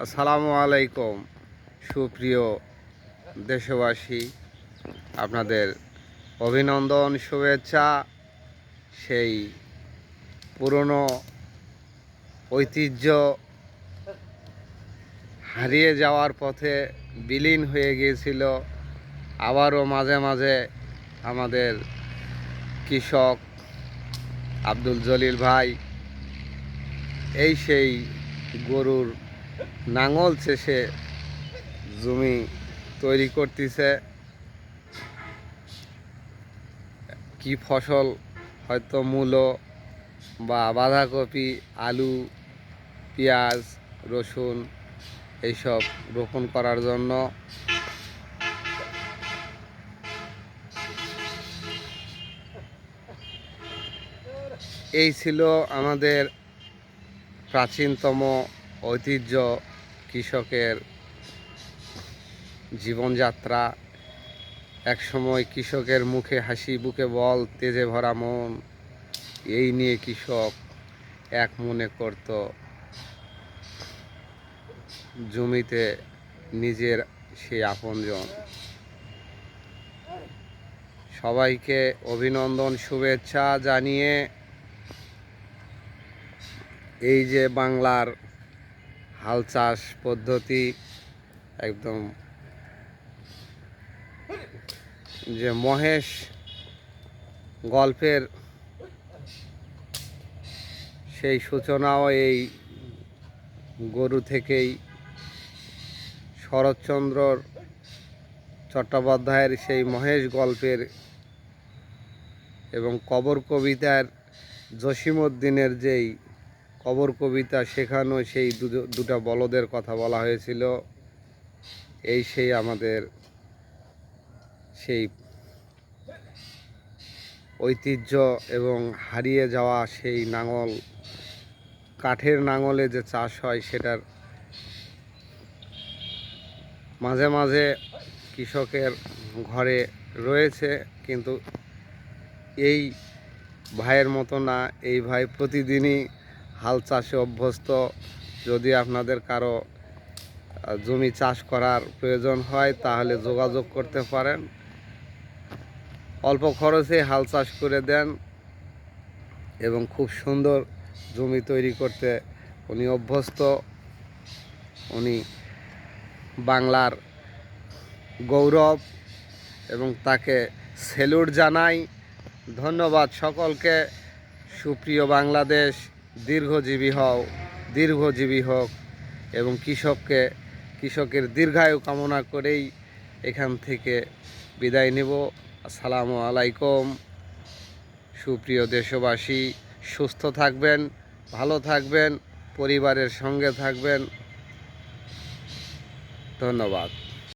আসসালামু আলাইকুম সুপ্রিয় দেশবাসী, আপনাদের অভিনন্দন, শুভেচ্ছা। সেই পুরনো ঐতিহ্য হারিয়ে যাওয়ার পথে বিলীন হয়ে গিয়েছিল। আবারও মাঝে মাঝে আমাদের কৃষক আব্দুল জলিল ভাই সেই গরুর নাঙল চেষে জমি তৈরি করতেছে। কি ফসল, হয়তো মূলো বা বাঁধাকপি, আলু, পেঁয়াজ, রসুন এইসব রোপণ করার জন্য। এই ছিল আমাদের প্রাচীনতম ঐতিহ্য, কৃষকের জীবনযাত্রা। একসময় কৃষকের মুখে হাসি, বুকে বল, তেজে ভরা মন, এই নিয়ে কৃষক এক মনে করত জমিতে নিজের সেই আপনজন। সবাইকে অভিনন্দন, শুভেচ্ছা জানিয়ে এই যে বাংলার হাল চাষ পদ্ধতি, একদম যে মহেশ গল্পের সেই সূচনাও এই গরু থেকেই। শরৎচন্দ্র চট্টোপাধ্যায়ের সেই মহেশ গল্পের এবং কবর কবিতার জসীমউদ্দিনের যেই কবর কবিতা, সেখানেও সেই দুটা বলদের কথা বলা হয়েছিল। সেই আমাদের সেই ঐতিহ্য এবং হারিয়ে যাওয়া সেই নাঙল, কাঠের নাঙলে যে চাষ হয়, সেটার মাঝে মাঝে কৃষকের ঘরে রয়েছে, কিন্তু এই ভাইয়ের মতো না। এই ভাই প্রতিদিনই হাল চাষে অভ্যস্ত। যদি আপনাদের কারো জমি চাষ করার প্রয়োজন হয় তাহলে যোগাযোগ করতে পারেন। অল্প খরচে হাল চাষ করে দেন এবং খুব সুন্দর জমি তৈরি করতে উনি অভ্যস্ত। উনি বাংলার গৌরব এবং তাকে স্যালুট জানাই। ধন্যবাদ সকলকে। সুপ্রিয় বাংলাদেশ, দীর্ঘজীবী হোক এবং কৃষকের দীর্ঘায়ু কামনা করেই এখান থেকে বিদায় নেব। আসসালামু আলাইকুম। সুপ্রিয় দেশবাসী, সুস্থ থাকবেন, ভালো থাকবেন, পরিবারের সঙ্গে থাকবেন। ধন্যবাদ।